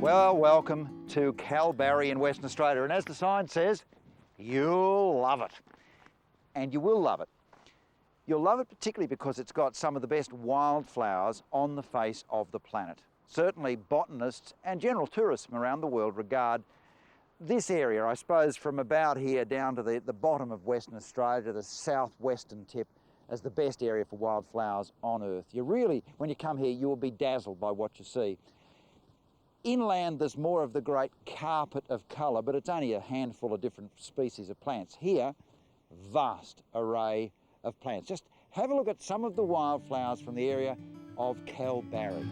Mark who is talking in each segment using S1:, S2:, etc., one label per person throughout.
S1: Well, welcome to Kalbarri in Western Australia, and as the sign says, you'll love it. And you will love it. You'll love it particularly because it's got some of the best wildflowers on the face of the planet. Certainly botanists and general tourists from around the world regard this area, I suppose, from about here down to the bottom of Western Australia to the southwestern tip, as the best area for wildflowers on Earth. You really, when you come here, you will be dazzled by what you see. Inland, there's more of the great carpet of colour, but it's only a handful of different species of plants. Here, vast array of plants. Just have a look at some of the wildflowers from the area of Kalbarri.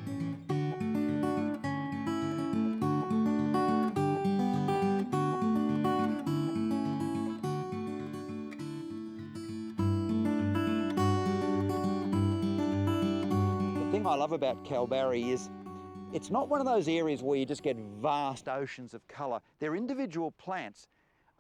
S1: The thing I love about Kalbarri is it's not one of those areas where you just get vast oceans of colour. They're individual plants,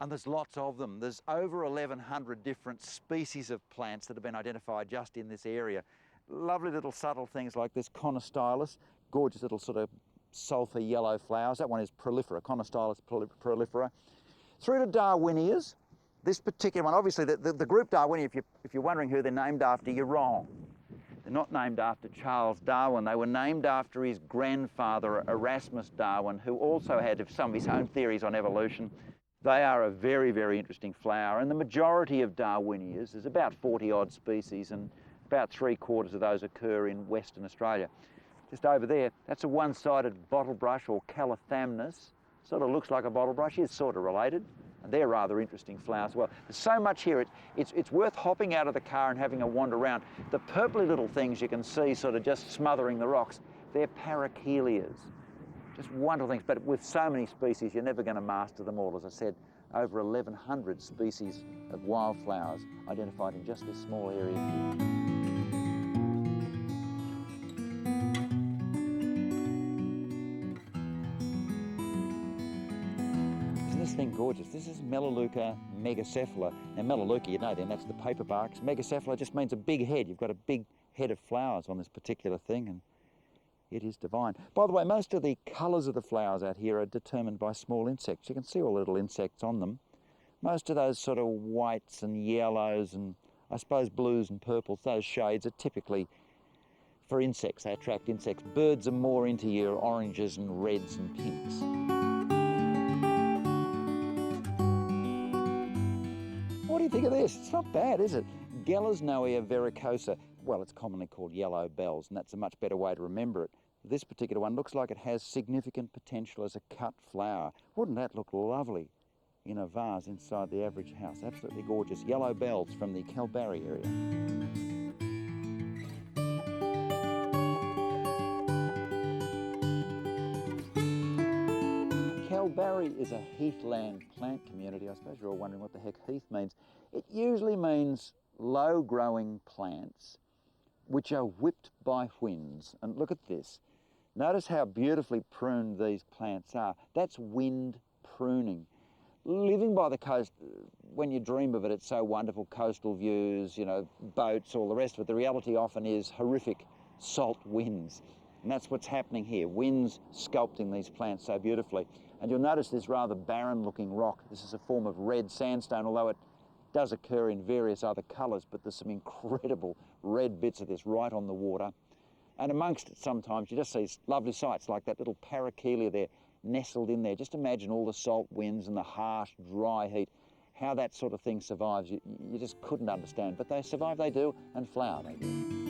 S1: and there's lots of them. There's over 1,100 different species of plants that have been identified just in this area. Lovely little subtle things like this Conostylis, gorgeous little sort of sulphur yellow flowers. That one is prolifera, Conostylis prolifera. Through to Darwinias. This particular one, obviously the group Darwinia, if you're wondering who they're named after, you're wrong. They're not named after Charles Darwin. They were named after his grandfather, Erasmus Darwin, who also had some of his own theories on evolution. They are a very, very interesting flower, and the majority of Darwinias, there's about 40-odd species, and about 3/4 of those occur in Western Australia. Just over there, that's a one-sided bottlebrush or Calothamnus. Sort of looks like a bottlebrush, is sort of related. And they're rather interesting flowers as well. There's so much here, it's worth hopping out of the car and having a wander around. The purpley little things you can see sort of just smothering the rocks, they're parachelias. Just wonderful things, but with so many species, you're never going to master them all. As I said, over 1,100 species of wildflowers identified in just this small area here. This thing gorgeous. This is Melaleuca megacephala. Now Melaleuca, you know then, that's the paper barks. Megacephala just means a big head. You've got a big head of flowers on this particular thing, and it is divine. By the way, most of the colours of the flowers out here are determined by small insects. You can see all the little insects on them. Most of those sort of whites and yellows and I suppose blues and purples, those shades are typically for insects. They attract insects. Birds are more into your oranges and reds and pinks. What do you think of this? It's not bad, is it? Geleznowia verrucosa. Well, it's commonly called yellow bells, and that's a much better way to remember it. This particular one looks like it has significant potential as a cut flower. Wouldn't that look lovely in a vase inside the average house? Absolutely gorgeous. Yellow bells from the Kalbarri area. Kalbarri is a heathland plant community. I suppose you're all wondering what the heck heath means. It usually means low-growing plants which are whipped by winds. And look at this. Notice how beautifully pruned these plants are. That's wind pruning. Living by the coast, when you dream of it, it's so wonderful, coastal views, you know, boats, all the rest of it. The reality often is horrific salt winds. And that's what's happening here. Winds sculpting these plants so beautifully. And you'll notice this rather barren-looking rock. This is a form of red sandstone, although it does occur in various other colours, but there's some incredible red bits of this right on the water. And amongst it sometimes you just see lovely sights like that little parachelia there nestled in there. Just imagine all the salt winds and the harsh, dry heat, how that sort of thing survives. You just couldn't understand, but they survive, they do, and flower they do.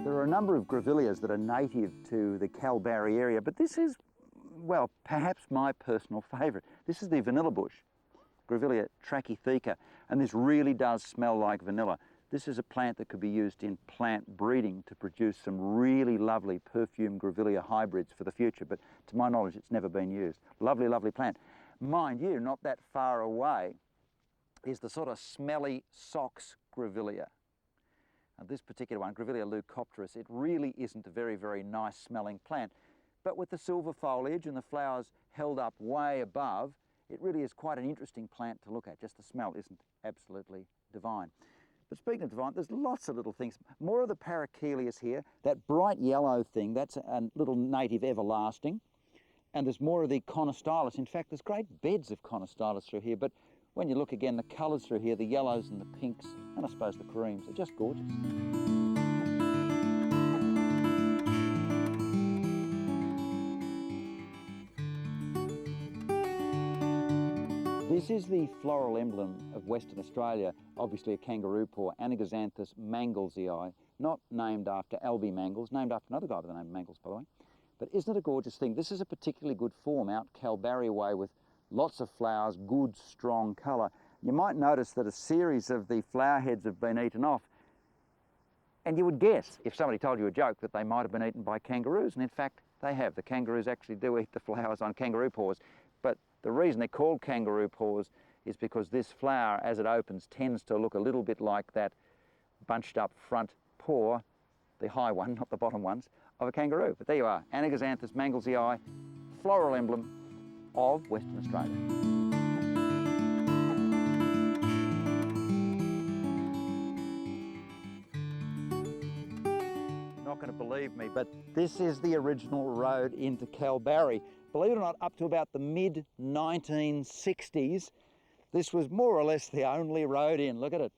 S1: There are a number of grevilleas that are native to the Kalbarri area, but this is, well, perhaps my personal favourite. This is the vanilla bush, Grevillea trachytheca, and this really does smell like vanilla. This is a plant that could be used in plant breeding to produce some really lovely perfume Grevillea hybrids for the future, but to my knowledge it's never been used. Lovely, lovely plant. Mind you, not that far away is the sort of smelly socks Grevillea. Now, this particular one, Grevillea leucopterus, it really isn't a very, very nice smelling plant, but with the silver foliage and the flowers held up way above, it really is quite an interesting plant to look at. Just the smell isn't absolutely divine. But speaking of divine, there's lots of little things. More of the Paracaelius here, that bright yellow thing, that's a little native everlasting. And there's more of the Conostylis. In fact, there's great beds of Conostylis through here, but when you look again, the colours through here, the yellows and the pinks, and I suppose the creams, are just gorgeous. This is the floral emblem of Western Australia, obviously a Kangaroo Paw Anigozanthos manglesii, not named after Albie Mangles, named after another guy by the name of Mangles, by the way. But isn't it a gorgeous thing? This is a particularly good form out Kalbarri way with lots of flowers, good, strong colour. You might notice that a series of the flower heads have been eaten off, and you would guess, if somebody told you a joke, that they might have been eaten by kangaroos, and in fact they have. The kangaroos actually do eat the flowers on kangaroo paws, but the reason they're called kangaroo paws is because this flower, as it opens, tends to look a little bit like that bunched up front paw, the high one, not the bottom ones, of a kangaroo. But there you are, Anigozanthos manglesii, floral emblem of Western Australia. Not going to believe me, but this is the original road into Kalbarri. Believe it or not, up to about the mid-1960s, this was more or less the only road in. Look at it.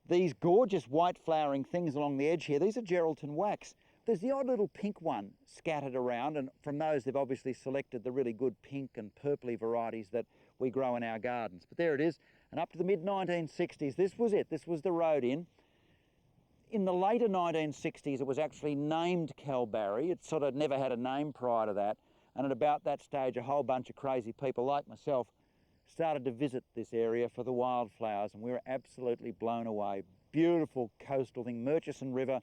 S1: These gorgeous white flowering things along the edge here, these are Geraldton Wax. There's the odd little pink one scattered around, and from those they've obviously selected the really good pink and purpley varieties that we grow in our gardens. But there it is, and up to the mid-1960s, this was it. This was the road in. In the later 1960s, it was actually named Kalbarri. It sort of never had a name prior to that. And at about that stage, a whole bunch of crazy people like myself started to visit this area for the wildflowers, and we were absolutely blown away. Beautiful coastal thing, Murchison River,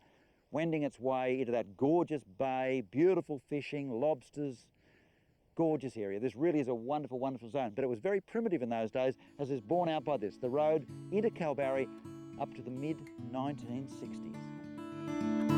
S1: wending its way into that gorgeous bay, beautiful fishing, lobsters, gorgeous area. This really is a wonderful, wonderful zone. But it was very primitive in those days, as is borne out by this, the road into Kalbarri up to the mid-1960s.